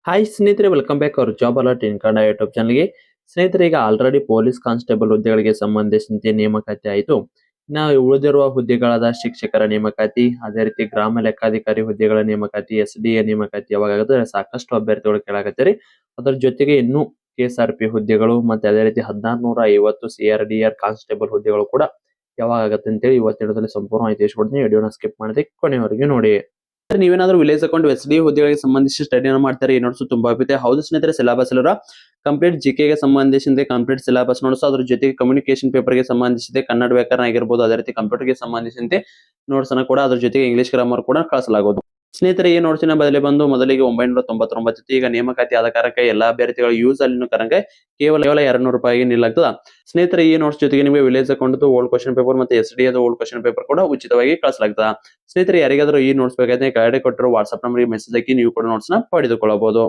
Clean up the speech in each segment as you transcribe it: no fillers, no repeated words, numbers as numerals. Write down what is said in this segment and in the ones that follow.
Hi ಸ್ನೇಹಿತರೆ, welcome back hour job alert ಇನ್ Kannada YouTube ಚಾನಲ್ಗೆ. ಸ್ನೇಹಿತರೆ, ಈಗ ಆಲ್ರೆಡಿ ಪೊಲೀಸ್ ಕಾನ್ಸ್ಟೇಬಲ್ ಹುದ್ದೆಗಳಿಗೆ ಸಂಬಂಧಿಸಿದಂತೆ ನೇಮಕಾತಿ ಆಯಿತು. ನಾವು ಉಳಿದಿರುವ ಹುದ್ದೆಗಳಾದ ಶಿಕ್ಷಕರ ನೇಮಕಾತಿ, ಅದೇ ರೀತಿ ಗ್ರಾಮ ಲೆಕ್ಕಾಧಿಕಾರಿ ಹುದ್ದೆಗಳ ನೇಮಕಾತಿ, SDA ನೇಮಕಾತಿ ಯಾವಾಗುತ್ತೆ ಸಾಕಷ್ಟು ಅಭ್ಯರ್ಥಿಗಳು ಕೇಳಾಕತ್ತೀರಿ. ಅದರ ಜೊತೆಗೆ ಇನ್ನೂ KSRP ಹುದ್ದೆಗಳು ಮತ್ತೆ ಅದೇ ರೀತಿ 1650 CRDR ಕಾನ್ಸ್ಟೇಬಲ್ ಹುದ್ದೆಗಳು ಕೂಡ ಯಾವಾಗ ಆಗುತ್ತೆ ಅಂತೇಳಿ ಇವತ್ತಿನ ವಿಡಿಯೋದಲ್ಲಿ ಸಂಪೂರ್ಣ ಮಾಹಿತಿ ತಿಳಿಸ್ಕೊಡ್ತೀನಿ. ವಿಡಿಯೋನ ಸ್ಕಿಪ್ ಮಾಡದೆ ಕೊನೆವರೆಗೆ ನೋಡಿ. ನೀವೇನಾದ್ರೂ ವಿಲೇಜ್ ಅಕೌಂಟ್ SDA ಹುದ್ದೆಗಳಿಗೆ ಸಂಬಂಧಿಸಿ ಸ್ಟಡಿ ಮಾಡ್ತಾರೆ, ಈ ನೋಟ್ಸ್ ತುಂಬಾ ಆಗುತ್ತೆ. ಹೌದು ಸ್ನೇಹಿತರೆ, ಸಿಲೆಬಸ್ ಅಲ್ಲರ ಕಂಪ್ಲೀಟ್ GK ಗೆ ಸಂಬಂಧಿಸಿದ ಕಂಪ್ಲೀಟ್ ಸಿಲೆಬಸ್ ನೋಟ್ಸ್, ಅದ್ರ ಜೊತೆಗೆ ಕಮ್ಯುನಿಕೇಶನ್ ಪೇಪರ್ ಗೆ ಸಂಬಂಧಿಸಿದ ಕನ್ನಡ ವ್ಯಾಕರಣ ಆಗಿರ್ಬೋದು, ಅದೇ ರೀತಿ ಕಂಪ್ಯೂಟರ್ ಗೆ ಸಂಬಂಧಿಸಿದಂತೆ ನೋಟ್ಸ್ ಅನ್ನು ಕೂಡ ಅದ್ರ ಜೊತೆಗೆ ಇಂಗ್ಲಿಷ್ ಗ್ರಾಮರ್ ಕೂಡ ಕಳಿಸಲಾಗುವುದು. ಸ್ನೇಹಿತರೆ, ಈ ನೋಟ್ಸಿನ ಬದಲಿ ಬಂದು ಮೊದಲಿಗೆ 999 ಈಗ ನೇಮಕಾತಿ ಆದ ಕಾರಣಕ್ಕೆ ಎಲ್ಲಾ ಅಭ್ಯರ್ಥಿಗಳು ಯೂಸ್ ಅಲ್ಲಿ ಕಾರಣಕ್ಕೆ ಕೇವಲ ₹200 ನೀಡಲಾಗ್ತದ. ಸ್ನೇಹಿತರೆ, ಈ ನೋಟ್ಸ್ ಜೊತೆಗೆ ನಿಮಗೆ village account old question paper ಮತ್ತೆ SDA ಓಲ್ಡ್ ಕ್ವಶನ್ ಪೇಪರ್ ಕೂಡ ಉಚಿತವಾಗಿ ಕಳಿಸಲಾಗ್ತದ. ಸ್ನೇಹಿತರೆ, ಯಾರಿಗಾದ್ರೂ ಈ ನೋಟ್ಸ್ ಬೇಕಾದ್ರೆ ಕೆಳಗಡೆ ಕೊಟ್ಟಿರೋ ವಾಟ್ಸ್ಆಪ್ ನಂಬರ್ಗೆ ಮೆಸೇಜ್ ಹಾಕಿ ನೀವು ಕೂಡ ನೋಟ್ಸ್ ನ ಪಡೆದುಕೊಳ್ಳಬಹುದು.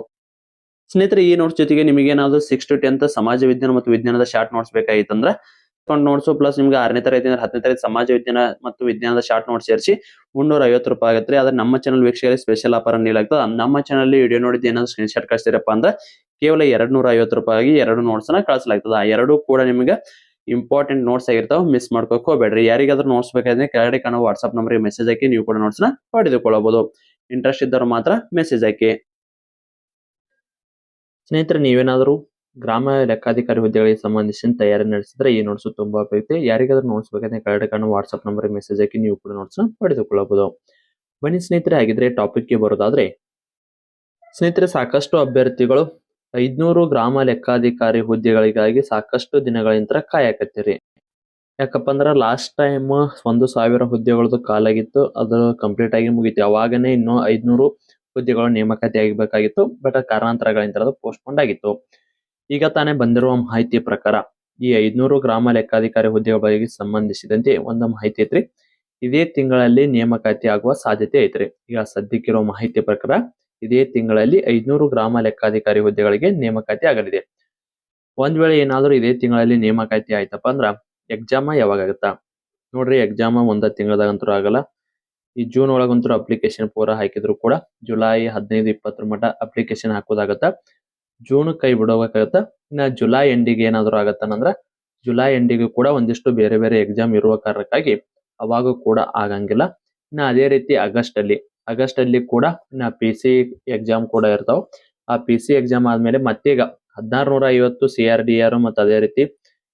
ಸ್ನೇಹಿತರೆ, ಈ ನೋಟ್ಸ್ ಜೊತೆಗೆ ನಿಮಗೆ ಏನಾದ್ರು 6 to 10th ಸಮಾಜ ವಿಜ್ಞಾನ ಮತ್ತು ವಿಜ್ಞಾನದ ಶಾರ್ಟ್ ನೋಟ್ಸ್ ಬೇಕಾಗಿತ್ತಂದ್ರೆ ನೋಟ್ಸ್ ಪ್ಲಸ್ ನಿಮ್ಗೆ 6ನೇ ತರಗತಿ ಅಂದ್ರೆ 10ನೇ ತರಗತಿ ಸಮಾಜ ವಿಜ್ಞಾನ ಮತ್ತು ವಿಜ್ಞಾನದ ಶಾರ್ಟ್ ನೋಟ್ಸ್ ಸೇರಿಸಿ ₹350 ಆಗುತ್ತೆ. ಆದ್ರೆ ನಮ್ಮ ಚಾನಲ್ ವೀಕ್ಷಕರಿಗೆ ಸ್ಪೆಷಲ್ ಆಫರ್ ನೀಡಲಾಗ್ತದೆ. ನಮ್ಮ ಚಾನಲ್ ವಿಡಿಯೋ ನೋಡಿದ್ದು ಏನಾದ್ರು ಸ್ಕ್ರೀನ್ ಶಾಟ್ ಕಳಿಸ್ತೀರಪ್ಪ ಅಂದ್ರೆ ಕೇವಲ ₹250 ಎರಡು ನೋಟ್ಸ್ ನ ಕಳಿಸಲಾಗ್ತದೆ. ಆ ಎರಡು ಕೂಡ ನಿಮಗೆ ಇಂಪಾರ್ಟೆಂಟ್ ನೋಟ್ಸ್ ಆಗಿರ್ತಾವೆ, ಮಿಸ್ ಮಾಡ್ಕೋಕ್ ಹೋಗ್ಬೇಡ್ರಿ. ಯಾರಿಗಾದ್ರೂ ನೋಟ್ಸ್ ಬೇಕಾದ್ರೆ ಕೆಳಗಡೆ ಕಾಣೋ ವಾಟ್ಸ್ಆಪ್ ನಂಬರ್ಗೆ ಮೆಸೇಜ್ ಹಾಕಿ ನೀವು ಕೂಡ ನೋಟ್ಸ್ ನ ಪಡೆದುಕೊಳ್ಳಬಹುದು. ಇಂಟ್ರೆಸ್ಟ್ ಇದ್ದವರು ಮಾತ್ರ ಮೆಸೇಜ್ ಹಾಕಿ. ಸ್ನೇಹಿತರೆ, ನೀವೇನಾದರೂ ಗ್ರಾಮ ಲೆಕ್ಕಾಧಿಕಾರಿ ಹುದ್ದೆಗಳಿಗೆ ಸಂಬಂಧಿಸಿದ ತಯಾರಿ ನಡೆಸಿದ್ರೆ ಈ ನೋಟ್ಸ್ ತುಂಬಾ ಉಪಯುಕ್ತ. ಯಾರಿಗಾದ್ರೂ ನೋಟ್ಸ್ ಬೇಕಾದ್ರೆ ಕೆಳಗಡೆ ಕಾಣೋ ವಾಟ್ಸ್ಆಪ್ ನಂಬರ್ಗೆ ಮೆಸೇಜ್ ಹಾಕಿ ನೀವು ಕೂಡ ನೋಟ್ಸ್ ನ ಪಡೆದುಕೊಳ್ಳಬಹುದು. ಬನ್ನಿ ಸ್ನೇಹಿತರೆ, ಹಾಗಿದ್ರೆ ಟಾಪಿಕ್ ಗೆ ಬರೋದಾದ್ರೆ, ಸ್ನೇಹಿತರೆ, ಸಾಕಷ್ಟು ಅಭ್ಯರ್ಥಿಗಳು 500 ಗ್ರಾಮ ಲೆಕ್ಕಾಧಿಕಾರಿ ಹುದ್ದೆಗಳಿಗಾಗಿ ಸಾಕಷ್ಟು ದಿನಗಳಿಂದ ಕಾಯಕತ್ತೀರಿ. ಯಾಕಪ್ಪ ಅಂದ್ರೆ ಲಾಸ್ಟ್ ಟೈಮ್ 1000 ಹುದ್ದೆಗಳದ್ದು ಕಾಲಾಗಿತ್ತು, ಅದು ಕಂಪ್ಲೀಟ್ ಆಗಿ ಮುಗೀತು. ಅವಾಗನೇ ಇನ್ನು 500 ಹುದ್ದೆಗಳು ನೇಮಕಾತಿ ಆಗಬೇಕಾಗಿತ್ತು. ಬಟ್ ಕಾರಣಾಂತರಗಳಿಂದ ಅದು ಪೋಸ್ಟ್ಪೋನ್ ಆಗಿತ್ತು. ಈಗ ತಾನೇ ಬಂದಿರುವ ಮಾಹಿತಿ ಪ್ರಕಾರ ಈ 500 ಗ್ರಾಮ ಲೆಕ್ಕಾಧಿಕಾರಿ ಹುದ್ದೆಗಳ ಬಗ್ಗೆ ಸಂಬಂಧಿಸಿದಂತೆ ಒಂದು ಮಾಹಿತಿ ಐತ್ರಿ. ಇದೇ ತಿಂಗಳಲ್ಲಿ ನೇಮಕಾತಿ ಆಗುವ ಸಾಧ್ಯತೆ ಐತ್ರಿ. ಈಗ ಸದ್ಯಕ್ಕಿರೋ ಮಾಹಿತಿ ಪ್ರಕಾರ ಇದೇ ತಿಂಗಳಲ್ಲಿ 500 ಗ್ರಾಮ ಲೆಕ್ಕಾಧಿಕಾರಿ ಹುದ್ದೆಗಳಿಗೆ ನೇಮಕಾತಿ ಆಗಲಿದೆ. ಒಂದ್ ವೇಳೆ ಏನಾದ್ರೂ ಇದೇ ತಿಂಗಳಲ್ಲಿ ನೇಮಕಾತಿ ಆಯ್ತಪ್ಪ ಅಂದ್ರ ಎಕ್ಸಾಮ್ ಯಾವಾಗ ಆಗುತ್ತಾ ನೋಡ್ರಿ. ಎಕ್ಸಾಮ್ ಒಂದ ತಿಂಗಳದಾಗಂತೂ ಆಗಲ್ಲ. ಈ ಜೂನ್ ಒಳಗಂತೂ ಅಪ್ಲಿಕೇಶನ್ ಪೂರ ಹಾಕಿದ್ರು ಕೂಡ ಜುಲೈ 15-20 ಮಟ್ಟ ಅಪ್ಲಿಕೇಶನ್ ಹಾಕೋದಾಗತ್ತ. ಜೂನ್ ಕೈ ಬಿಡೋಕಾಗತ್ತ. ಇನ್ನ ಜುಲೈ ಎಂಡಿಗೆ ಏನಾದ್ರು ಆಗತ್ತಂದ್ರ ಜುಲೈ ಎಂಡಿಗೆ ಕೂಡ ಒಂದಿಷ್ಟು ಬೇರೆ ಬೇರೆ ಎಕ್ಸಾಮ್ ಇರುವ ಕಾರಣಕ್ಕಾಗಿ ಅವಾಗ ಕೂಡ ಆಗಂಗಿಲ್ಲ. ಇನ್ನ ಅದೇ ರೀತಿ ಆಗಸ್ಟ್ ಅಲ್ಲಿ ಕೂಡ ಇನ್ನ PC ಎಕ್ಸಾಮ್ ಕೂಡ ಇರ್ತಾವ. ಆ PC ಎಕ್ಸಾಮ್ ಆದ್ಮೇಲೆ ಮತ್ತೀಗ 1650 CRDR ಮತ್ತು ಅದೇ ರೀತಿ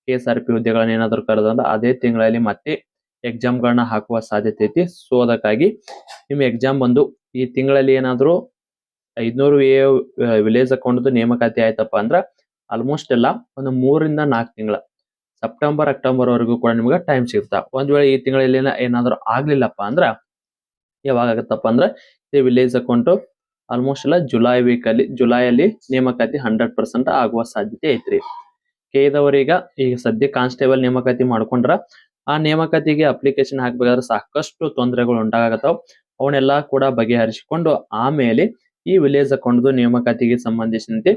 KSRP ಹುದ್ದೆಗಳನ್ನ ಏನಾದ್ರು ಕರೆದಂದ್ರೆ ಅದೇ ತಿಂಗಳಲ್ಲಿ ಮತ್ತೆ ಎಕ್ಸಾಮ್ ಗಳನ್ನ ಹಾಕುವ ಸಾಧ್ಯತೆ ಐತಿ. ಸೊ ಅದಕ್ಕಾಗಿ ನಿಮ್ ಎಕ್ಸಾಮ್ ಬಂದು ಈ ತಿಂಗಳಲ್ಲಿ ಏನಾದ್ರು 500 ವಿಲೇಜ್ ಅಕೌಂಟ್ ನೇಮಕಾತಿ ಆಯ್ತಪ್ಪ ಅಂದ್ರ ಆಲ್ಮೋಸ್ಟ್ ಎಲ್ಲ ಒಂದು 3-4 ತಿಂಗಳ ಸೆಪ್ಟೆಂಬರ್ ಅಕ್ಟೋಬರ್ ವರೆಗೂ ಕೂಡ ನಿಮ್ಗೆ ಟೈಮ್ ಸಿಗ್ತಾ. ಒಂದ್ ವೇಳೆ ಈ ತಿಂಗಳಲ್ಲಿ ಏನಾದ್ರು ಆಗ್ಲಿಲ್ಲಪ್ಪ ಅಂದ್ರ ಯಾವಾಗ ಆಗತ್ತಪ್ಪ ಅಂದ್ರೆ ಈ ವಿಲೇಜ್ ಅಕೌಂಟ್ ಆಲ್ಮೋಸ್ಟ್ ಎಲ್ಲ ಜುಲೈಯಲ್ಲಿ ನೇಮಕಾತಿ 100% ಆಗುವ ಸಾಧ್ಯತೆ ಐತ್ರಿ. ಕೇದವರೀಗ ಈಗ ಸದ್ಯ ಕಾನ್ಸ್ಟೇಬಲ್ ನೇಮಕಾತಿ ಮಾಡ್ಕೊಂಡ್ರ ಆ ನೇಮಕಾತಿಗೆ ಅಪ್ಲಿಕೇಶನ್ ಹಾಕ್ಬೇಕಾದ್ರೆ ಸಾಕಷ್ಟು ತೊಂದರೆಗಳು ಉಂಟಾಗತ್ತಾವ. ಅವನ್ನೆಲ್ಲಾ ಕೂಡ ಬಗೆಹರಿಸಿಕೊಂಡು ಆಮೇಲೆ ಈ ವಿಲೇಜ್ ಅಕೌಂಟ್ ನೇಮಕಾತಿಗೆ ಸಂಬಂಧಿಸಿದಂತೆ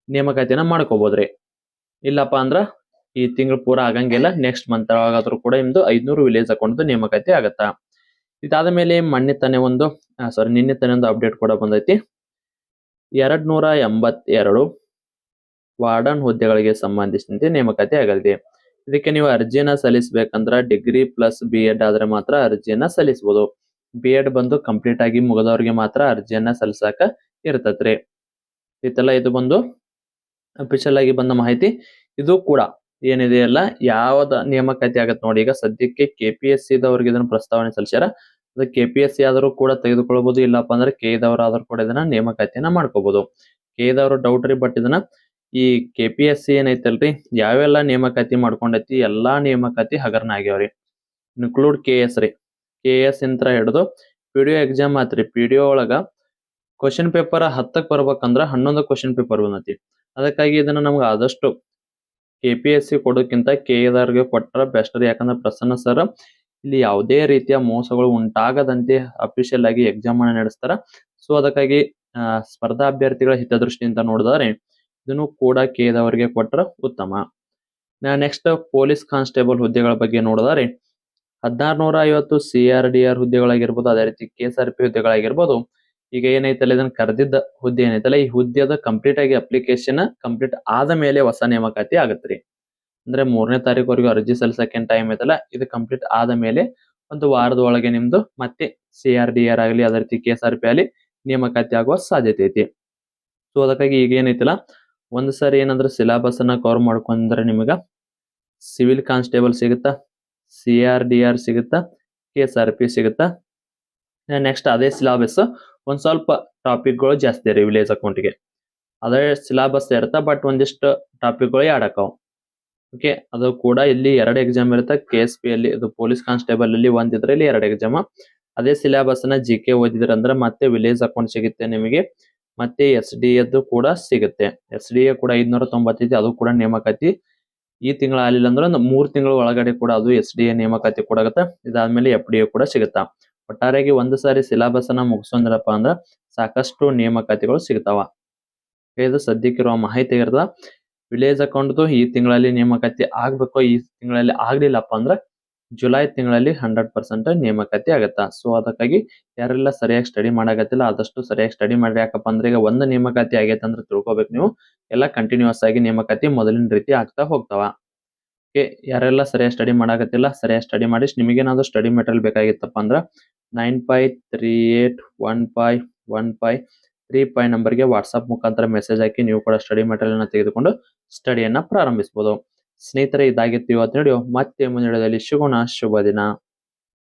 ನೇಮಕಾತಿನ ಮಾಡ್ಕೋಬಹುದ್ರಿ. ಇಲ್ಲಪ್ಪ ಅಂದ್ರ ಈ ತಿಂಗಳು ಪೂರ ಆಗಂಗಿಲ್ಲ, ನೆಕ್ಸ್ಟ್ ಮಂತ್ ಒಳಗಾದ್ರೂ ಕೂಡ ನಿಮ್ದು 500 ವಿಲೇಜ್ ಅಕೌಂಟ್ ನೇಮಕಾತಿ ಆಗತ್ತಾ. ಇದಾದ ಮೇಲೆ ನಿನ್ನೆ ತಾನೇ ಒಂದು ಅಪ್ಡೇಟ್ ಕೂಡ ಬಂದೈತಿ. 282 ವಾರ್ಡನ್ ಹುದ್ದೆಗಳಿಗೆ ಸಂಬಂಧಿಸಿದಂತೆ ನೇಮಕಾತಿ ಆಗಲಿದೆ. ಇದಕ್ಕೆ ನೀವು ಅರ್ಜಿಯನ್ನ ಸಲ್ಲಿಸಬೇಕಂದ್ರ ಡಿಗ್ರಿ ಪ್ಲಸ್ B.Ed ಆದ್ರೆ ಮಾತ್ರ ಅರ್ಜಿಯನ್ನ ಸಲ್ಲಿಸಬಹುದು. B.Ed ಬಂದು ಕಂಪ್ಲೀಟ್ ಆಗಿ ಮುಗಿದವರಿಗೆ ಮಾತ್ರ ಅರ್ಜಿಯನ್ನ ಸಲ್ಲಿಸಾಕ ಇರ್ತತ್ರಿ. ಇದು ಬಂದು ಅಫಿಷಿಯಲ್ ಆಗಿ ಬಂದ ಮಾಹಿತಿ. ಇದು ಕೂಡ ಏನಿದೆ ಅಲ್ಲ ಯಾವ್ದ ನೇಮಕಾತಿ ಆಗತ್ತೆ ನೋಡಿ. ಈಗ ಸದ್ಯಕ್ಕೆ KPSC ದವ್ರಿಗೆ ಇದನ್ನ ಪ್ರಸ್ತಾವನೆ ಸಲ್ಲಿಸ್ಯಾರ. ಅದು KPSC ಆದರೂ ಕೂಡ ತೆಗೆದುಕೊಳ್ಳಬಹುದು, ಇಲ್ಲಪ್ಪ ಅಂದ್ರೆ KE ದವರಾದ್ರೂ ಕೂಡ ಇದನ್ನ ನೇಮಕಾತಿಯನ್ನ ಮಾಡ್ಕೋಬಹುದು. KE ದವರು ಡೌಟ್ ರೀ, ಬಟ್ ಇದನ್ನ ಈ KPSC ಏನೈತಲ್ರಿ ಯಾವೆಲ್ಲ ನೇಮಕಾತಿ ಮಾಡ್ಕೊಂಡೈತಿ ಎಲ್ಲಾ ನೇಮಕಾತಿ ಹಗರಣ ಆಗ್ಯಾವ್ರಿ. ಇನ್ಕ್ಲೂಡ್ KS ರೀ. KS ಇಂತ್ರ ಹಿಡಿದು PDO ಎಕ್ಸಾಮ್ ಆತ್ರಿ. PDO ಒಳಗ ಕ್ವಶನ್ ಪೇಪರ್ 10ಕ್ಕೆ ಬರ್ಬೇಕಂದ್ರ 11 ಕ್ವಶನ್ ಪೇಪರ್ ಬಂದೈತಿ. ಅದಕ್ಕಾಗಿ ಇದನ್ನ ನಮ್ಗೆ ಆದಷ್ಟು KPSC ಕೊಡೋಕ್ಕಿಂತ KE ದವ್ರಿಗೆ ಕೊಟ್ರ ಬೆಸ್ಟ್ ರೀ. ಯಾಕಂದ್ರೆ ಪ್ರಸನ್ನ ಸರ್ ಇಲ್ಲಿ ಯಾವುದೇ ರೀತಿಯ ಮೋಸಗಳು ಉಂಟಾಗದಂತೆ ಅಫಿಷಿಯಲ್ ಆಗಿ ಎಕ್ಸಾಮ್ ಅನ್ನ ನಡೆಸ್ತಾರ. ಸೊ ಅದಕ್ಕಾಗಿ ಸ್ಪರ್ಧಾ ಅಭ್ಯರ್ಥಿಗಳ ಹಿತದೃಷ್ಟಿಯಿಂದ ನೋಡಿದರೆ ಇದನ್ನು ಕೂಡ KE ದವರಿಗೆ ಕೊಟ್ರ ಉತ್ತಮ. ನೆಕ್ಸ್ಟ್ ಪೊಲೀಸ್ ಕಾನ್ಸ್ಟೇಬಲ್ ಹುದ್ದೆಗಳ ಬಗ್ಗೆ ನೋಡಿದರೆ 1650 CRDR ಹುದ್ದೆಗಳಾಗಿರ್ಬೋದು, ಅದೇ ರೀತಿ KSRP ಹುದ್ದೆಗಳಾಗಿರ್ಬೋದು. ಈಗ ಏನೈತಲ್ಲ ಇದನ್ನ ಕರೆದಿದ್ದ ಹುದ್ದೆ ಏನೈತಲ್ಲ ಈ ಹುದ್ದೆದ ಕಂಪ್ಲೀಟ್ ಆಗಿ ಅಪ್ಲಿಕೇಶನ್ ಕಂಪ್ಲೀಟ್ ಆದ ಮೇಲೆ ಹೊಸ ನೇಮಕಾತಿ ಆಗತ್ರಿ. ಅಂದ್ರೆ 3ನೇ ತಾರೀಕುವರೆಗೂ ಅರ್ಜಿ ಸಲ್ಲಿಸಕ್ಕೆ ಟೈಮ್ ಐತಲ್ಲ ಇದು ಕಂಪ್ಲೀಟ್ ಆದ ಮೇಲೆ ಒಂದು ವಾರದ ಒಳಗೆ ನಿಮ್ದು ಮತ್ತೆ CRDR ಆಗಲಿ ಅದೇ ರೀತಿ KSRP ಆಗಲಿ ನೇಮಕಾತಿ ಆಗುವ ಸಾಧ್ಯತೆ ಐತಿ. ಸೊ ಅದಕ್ಕಾಗಿ ಈಗ ಏನೈತಿಲ್ಲ ಒಂದ್ ಸಾರಿ ಏನಂದ್ರೆ ಸಿಲೆಬಸ್ ಅನ್ನ ಕವರ್ ಮಾಡ್ಕೊಂಡ್ರೆ ನಿಮಗ ಸಿವಿಲ್ ಕಾನ್ಸ್ಟೇಬಲ್ ಸಿಗುತ್ತಾ, CRDR ಸಿಗುತ್ತಾ, KSRP ಸಿಗುತ್ತಾ. ನೆಕ್ಸ್ಟ್ ಅದೇ ಸಿಲೆಬಸ್ ಒಂದ್ ಸ್ವಲ್ಪ ಟಾಪಿಕ್ಗಳು ಜಾಸ್ತಿ ರೀ ವಿಲೇಜ್ ಅಕೌಂಟ್ಗೆ. ಅದೇ ಸಿಲೆಬಸ್ ಇರುತ್ತಾ ಬಟ್ ಒಂದಿಷ್ಟು ಟಾಪಿಕ್ಗಳು ಆಡ್ ಆಕಾವ್. ಓಕೆ ಅದು ಕೂಡ ಇಲ್ಲಿ 2 ಎಕ್ಸಾಮ್ ಇರುತ್ತೆ. KSP ಅಲ್ಲಿ ಇದು ಪೊಲೀಸ್ ಕಾನ್ಸ್ಟೇಬಲ್ ಅಲ್ಲಿ ಒಂದಿದ್ರೆ ಇಲ್ಲಿ 2 ಎಕ್ಸಾಮ್. ಅದೇ ಸಿಲೆಬಸ್ ನ GK ಓದಿದ್ರೆ ಅಂದ್ರೆ ಮತ್ತೆ ವಿಲೇಜ್ ಅಕೌಂಟ್ ಸಿಗುತ್ತೆ ನಿಮಗೆ. ಮತ್ತೆ SDA ದ್ದು ಕೂಡ ಸಿಗುತ್ತೆ. SDA ಕೂಡ 595 ಅದು ಕೂಡ ನೇಮಕಾತಿ ಈ ತಿಂಗಳ ಆಗಲಿಲ್ಲ ಅಂದ್ರೆ ಒಂದು 3 ತಿಂಗಳ ಒಳಗಡೆ ಕೂಡ ಅದು SDA ನೇಮಕಾತಿ ಕೂಡ ಆಗುತ್ತೆ. ಇದಾದ್ಮೇಲೆ FDA ಕೂಡ ಸಿಗುತ್ತಾ. ಒಟ್ಟಾರೆಯಾಗಿ ಒಂದು ಸಾರಿ ಸಿಲೆಬಸ್ ಅನ್ನ ಮುಗಿಸೋದ್ರಪ್ಪ ಅಂದ್ರೆ ಸಾಕಷ್ಟು ನೇಮಕಾತಿಗಳು ಸಿಗ್ತಾವ. ಇದು ಸದ್ಯಕ್ಕಿರುವ ಮಾಹಿತಿ ಇರ್ತದ. ವಿಲೇಜ್ ಅಕೌಂಟ್ದು ಈ ತಿಂಗಳಲ್ಲಿ ನೇಮಕಾತಿ ಆಗ್ಬೇಕು. ಈ ತಿಂಗಳಲ್ಲಿ ಆಗ್ಲಿಲ್ಲಪ್ಪ ಅಂದ್ರೆ ಜುಲೈ ತಿಂಗಳಲ್ಲಿ 100% ನೇಮಕಾತಿ ಆಗತ್ತಾ. ಸೊ ಅದಕ್ಕಾಗಿ ಯಾರೆಲ್ಲ ಸರಿಯಾಗಿ ಸ್ಟಡಿ ಮಾಡಾಕತ್ತಿಲ್ಲ ಆದಷ್ಟು ಸರಿಯಾಗಿ ಸ್ಟಡಿ ಮಾಡ್ರಿ. ಯಾಕಪ್ಪ ಅಂದ್ರೆ ಈಗ ಒಂದು ನೇಮಕಾತಿ ಆಗೈತೆ ಅಂದ್ರೆ ತಿಳ್ಕೊಬೇಕು ನೀವು ಎಲ್ಲ ಕಂಟಿನ್ಯೂಸ್ ಆಗಿ ನೇಮಕಾತಿ ಮೊದಲಿನ ರೀತಿ ಆಗ್ತಾ ಹೋಗ್ತಾವ. ಓಕೆ ಯಾರೆಲ್ಲ ಸರಿಯಾಗಿ ಸ್ಟಡಿ ಮಾಡಾಕತ್ತಿಲ್ಲ ಸರಿಯಾಗಿ ಸ್ಟಡಿ ಮಾಡಿ. ನಿಮಗೇನಾದ್ರು ಸ್ಟಡಿ ಮೆಟೀರಿಯಲ್ ಬೇಕಾಗಿತ್ತಪ್ಪ ಅಂದ್ರೆ 9538151535 ನಂಬರ್ಗೆ ವಾಟ್ಸ್ಆಪ್ ಮುಖಾಂತರ ಮೆಸೇಜ್ ಹಾಕಿ ನೀವು ಕೂಡ ಸ್ಟಡಿ ಮೆಟೀರಿಯಲ್ ಅನ್ನ ತೆಗೆದುಕೊಂಡು ಸ್ಟಡಿಯನ್ನ ಪ್ರಾರಂಭಿಸಬಹುದು. ಸ್ನೇಹಿತರೆ ಇದಾಗಿತ್ತು ಇವತ್ತಿನ ವಿಡಿಯೋ. ಮತ್ತೆ ಮುಂದಿನ ವಿಡಿಯೋದಲ್ಲಿ ಸಿಗೋಣ. ಶುಭ ದಿನ.